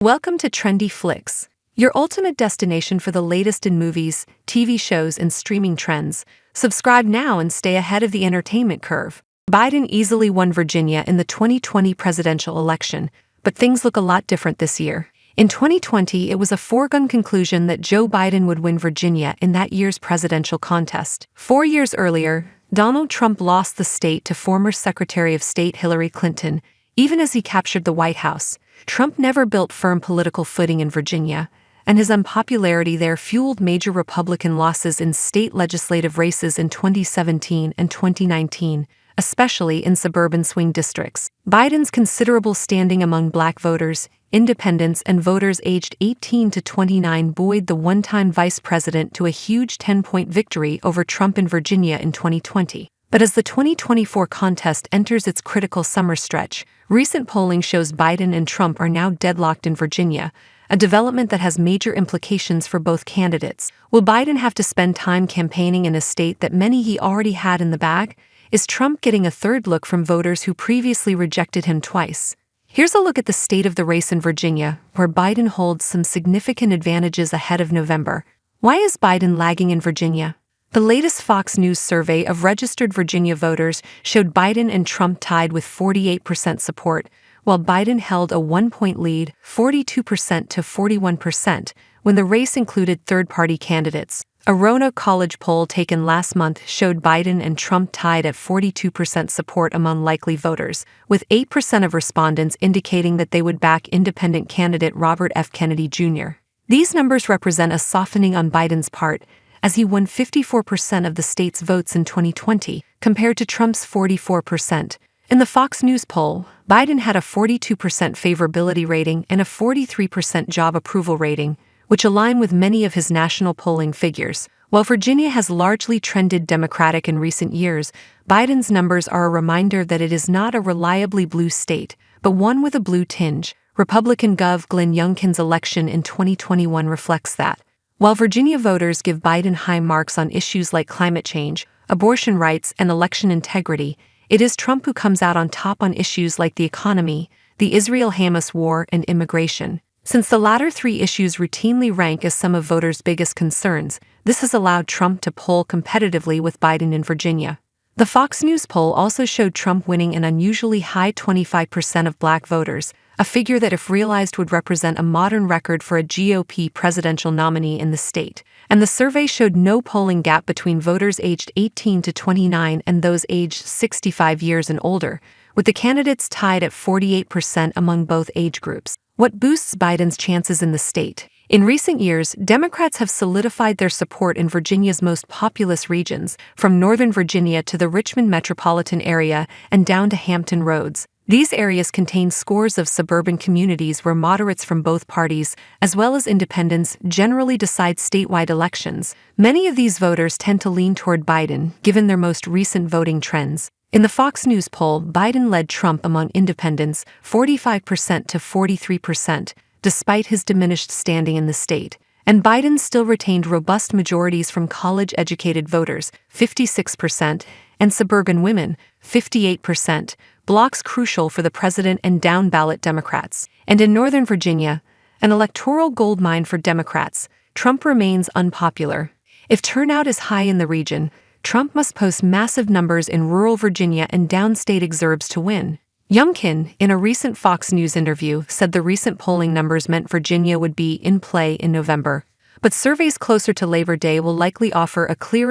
Welcome to Trendy Flix, your ultimate destination for the latest in movies, TV shows, and streaming trends. Subscribe now and stay ahead of the entertainment curve. Biden easily won Virginia in the 2020 presidential election, but things look a lot different this year. In 2020, it was a foregone conclusion that Joe Biden would win Virginia in that year's presidential contest. 4 years earlier, Donald Trump lost the state to former Secretary of State Hillary Clinton, even as he captured the White House. Trump never built firm political footing in Virginia, and his unpopularity there fueled major Republican losses in state legislative races in 2017 and 2019, especially in suburban swing districts. Biden's considerable standing among black voters, independents, and voters aged 18 to 29 buoyed the one-time vice president to a huge 10-point victory over Trump in Virginia in 2020. But as the 2024 contest enters its critical summer stretch, recent polling shows Biden and Trump are now deadlocked in Virginia, a development that has major implications for both candidates. Will Biden have to spend time campaigning in a state that many he already had in the bag? Is Trump getting a third look from voters who previously rejected him twice? Here's a look at the state of the race in Virginia, where Biden holds some significant advantages ahead of November. Why is Biden lagging in Virginia? The latest Fox News survey of registered Virginia voters showed Biden and Trump tied with 48% support, while Biden held a 1-point lead, 42% to 41%, when the race included third-party candidates. A Roanoke College poll taken last month showed Biden and Trump tied at 42% support among likely voters, with 8% of respondents indicating that they would back independent candidate Robert F. Kennedy Jr. These numbers represent a softening on Biden's part, as he won 54% of the state's votes in 2020, compared to Trump's 44%. In the Fox News poll, Biden had a 42% favorability rating and a 43% job approval rating, which align with many of his national polling figures. While Virginia has largely trended Democratic in recent years, Biden's numbers are a reminder that it is not a reliably blue state, but one with a blue tinge. Republican Gov. Glenn Youngkin's election in 2021 reflects that. While Virginia voters give Biden high marks on issues like climate change, abortion rights, and election integrity, it is Trump who comes out on top on issues like the economy, the Israel-Hamas war, and immigration. Since the latter three issues routinely rank as some of voters' biggest concerns, this has allowed Trump to poll competitively with Biden in Virginia. The Fox News poll also showed Trump winning an unusually high 25% of black voters, a figure that if realized would represent a modern record for a GOP presidential nominee in the state. And the survey showed no polling gap between voters aged 18 to 29 and those aged 65 years and older, with the candidates tied at 48% among both age groups. What boosts Biden's chances in the state? In recent years, Democrats have solidified their support in Virginia's most populous regions, from Northern Virginia to the Richmond metropolitan area and down to Hampton Roads. These areas contain scores of suburban communities where moderates from both parties, as well as independents, generally decide statewide elections. Many of these voters tend to lean toward Biden, given their most recent voting trends. In the Fox News poll, Biden led Trump among independents, 45% to 43%, despite his diminished standing in the state. And Biden still retained robust majorities from college-educated voters, 56%, and suburban women, 58%, blocks crucial for the president and down-ballot Democrats. And in Northern Virginia, an electoral goldmine for Democrats, Trump remains unpopular. If turnout is high in the region, Trump must post massive numbers in rural Virginia and downstate exurbs to win. Youngkin, in a recent Fox News interview, said the recent polling numbers meant Virginia would be in play in November. But surveys closer to Labor Day will likely offer a clearer